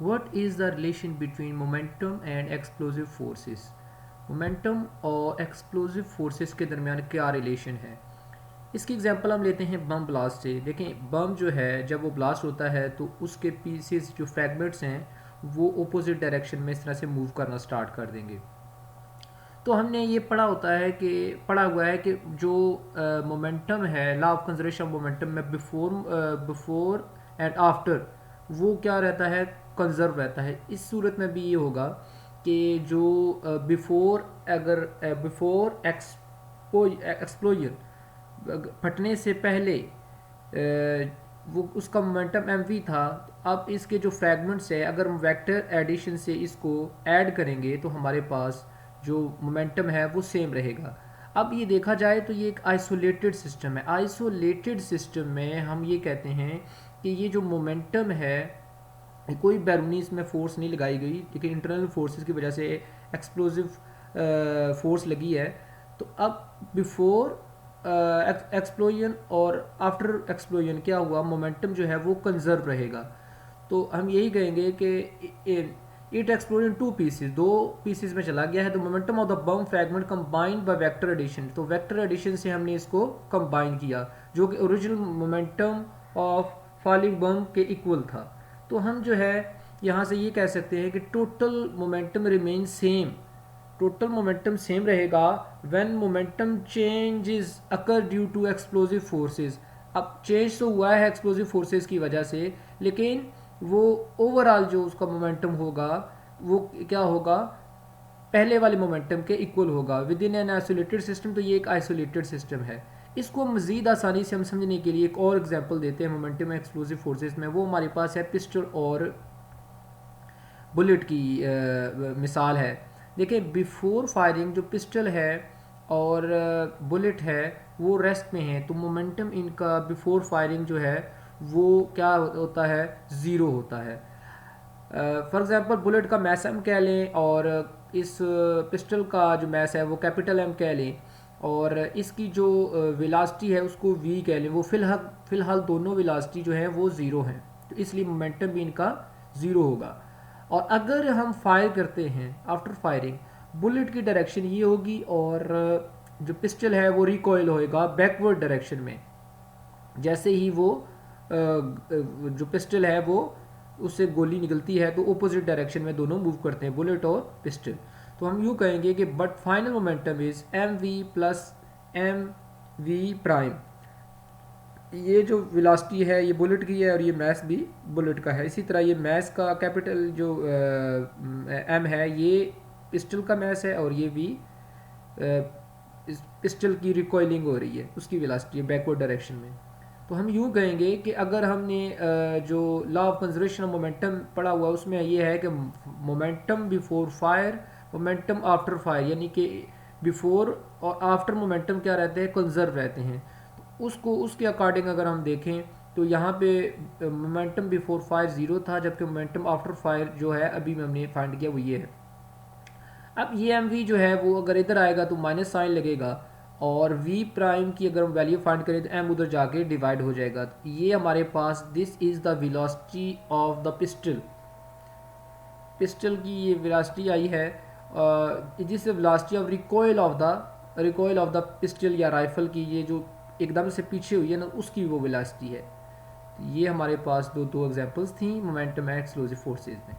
What is the relation between momentum and explosive forces. Momentum और explosive forces के दरमियान क्या रिलेशन है। इसकी एग्जांपल हम लेते हैं बम ब्लास्ट से। देखें, बम जो है जब वो ब्लास्ट होता है तो उसके पीसेस जो फ्रैगमेंट्स हैं वो अपोजिट डायरेक्शन में इस तरह से मूव करना स्टार्ट कर देंगे। तो हमने ये पढ़ा हुआ है कि जो मोमेंटम है, law of conservation of momentum में बिफोर एंड आफ्टर वो क्या रहता है, कंजर्व रहता है। इस सूरत में भी ये होगा कि जो बिफोर अगर बिफोर एक्सप्लोजन फटने से पहले वो उसका मोमेंटम एम वी था। अब इसके जो फ्रैगमेंट्स है अगर हम वेक्टर एडिशन से इसको ऐड करेंगे तो हमारे पास जो मोमेंटम है वो सेम रहेगा। अब ये देखा जाए तो ये एक आइसोलेटेड सिस्टम है। आइसोलेटेड सिस्टम में हम ये कहते हैं कि ये जो मोमेंटम है कोई बैरूनी इसमें फोर्स नहीं लगाई गई, लेकिन इंटरनल फोर्सेस की वजह से एक्सप्लोजिव फोर्स लगी है। तो अब बिफोर एक्सप्लोजन और आफ्टर एक्सप्लोजन क्या हुआ, मोमेंटम जो है वो कंजर्व रहेगा। तो हम यही कहेंगे कि it explode in two pieces, दो पीसेस में चला गया है। तो momentum of the bomb fragment combined by vector addition, तो वेक्टर एडिशन से हमने इसको कंबाइन किया जो कि original momentum of falling bomb के इक्वल था। तो हम जो है यहाँ से ये कह सकते हैं कि total momentum remain same, total momentum same रहेगा when momentum changes occur due to explosive forces. अब चेंज तो हुआ है एक्सप्लोजिव फोर्सेस की वजह से, लेकिन वो ओवरऑल जो उसका मोमेंटम होगा वो क्या होगा, पहले वाले मोमेंटम के इक्वल होगा with in an isolated system. तो ये एक आइसोलेटेड सिस्टम है। इसको मज़ीद आसानी से हम समझने के लिए एक और एग्जांपल देते हैं मोमेंटम एक्सप्लोजिव फोर्सेस में। वो हमारे पास है पिस्टल और बुलेट की मिसाल है। देखिए, बिफोर फायरिंग जो पिस्टल है और बुलेट है वो रेस्ट में है, तो मोमेंटम इनका बिफोर फायरिंग जो है वो क्या होता है, ज़ीरो होता है। फॉर एग्ज़ाम्पल बुलेट का मैस एम कह लें और इस पिस्टल का जो मैस है वो कैपिटल एम कह लें, और इसकी जो वेलासिटी है उसको वी कह लें। वो फ़िलहाल दोनों वेलासिटी जो है वो ज़ीरो हैं, तो इसलिए मोमेंटम भी इनका ज़ीरो होगा। और अगर हम फायर करते हैं आफ्टर फायरिंग, बुलेट की डायरेक्शन ये होगी और जो पिस्टल है वो रिकॉयल होएगा बैकवर्ड डायरेक्शन में। जैसे ही वो जो पिस्टल है वो उससे गोली निकलती है तो ऑपोजिट डायरेक्शन में दोनों मूव करते हैं, बुलेट और पिस्टल। तो हम यूँ कहेंगे कि but final momentum is M V plus M V prime. ये जो वेलोसिटी है ये बुलेट की है और ये मैस भी बुलेट का है। इसी तरह ये मैस का कैपिटल जो एम है ये पिस्टल का मैस है और ये भी इस पिस्टल की रिकॉइलिंग हो रही है, उसकी वेलोसिटी है बैकवर्ड डायरेक्शन में। तो हम यूँ कहेंगे कि अगर हमने जो law of conservation of momentum पढ़ा हुआ उसमें ये है कि momentum before fire, momentum after fire, यानी कि बिफोर और आफ्टर मोमेंटम क्या रहते हैं, कंजर्व रहते हैं। तो उसको उसके अकॉर्डिंग अगर हम देखें तो यहाँ पे मोमेंटम बिफोर फायर ज़ीरो था, जबकि मोमेंटम आफ्टर फायर जो है अभी में हमने फाइंड किया वो ये है। अब ये एम वी जो है वो अगर इधर आएगा तो माइनस साइन लगेगा, और वी प्राइम की अगर हम वैल्यू फाइंड करें तो एम उधर जाके डिवाइड हो जाएगा। तो ये हमारे पास this is the velocity of the pistol, pistol की ये वेलोसिटी आई है। जिस velocity of recoil of the pistol या राइफल की ये जो एकदम से पीछे हुई है ना उसकी वो वेलोसिटी है। तो ये हमारे पास दो एग्जांपल्स थी मोमेंटम एक्सप्लोसिव फोर्सेज में।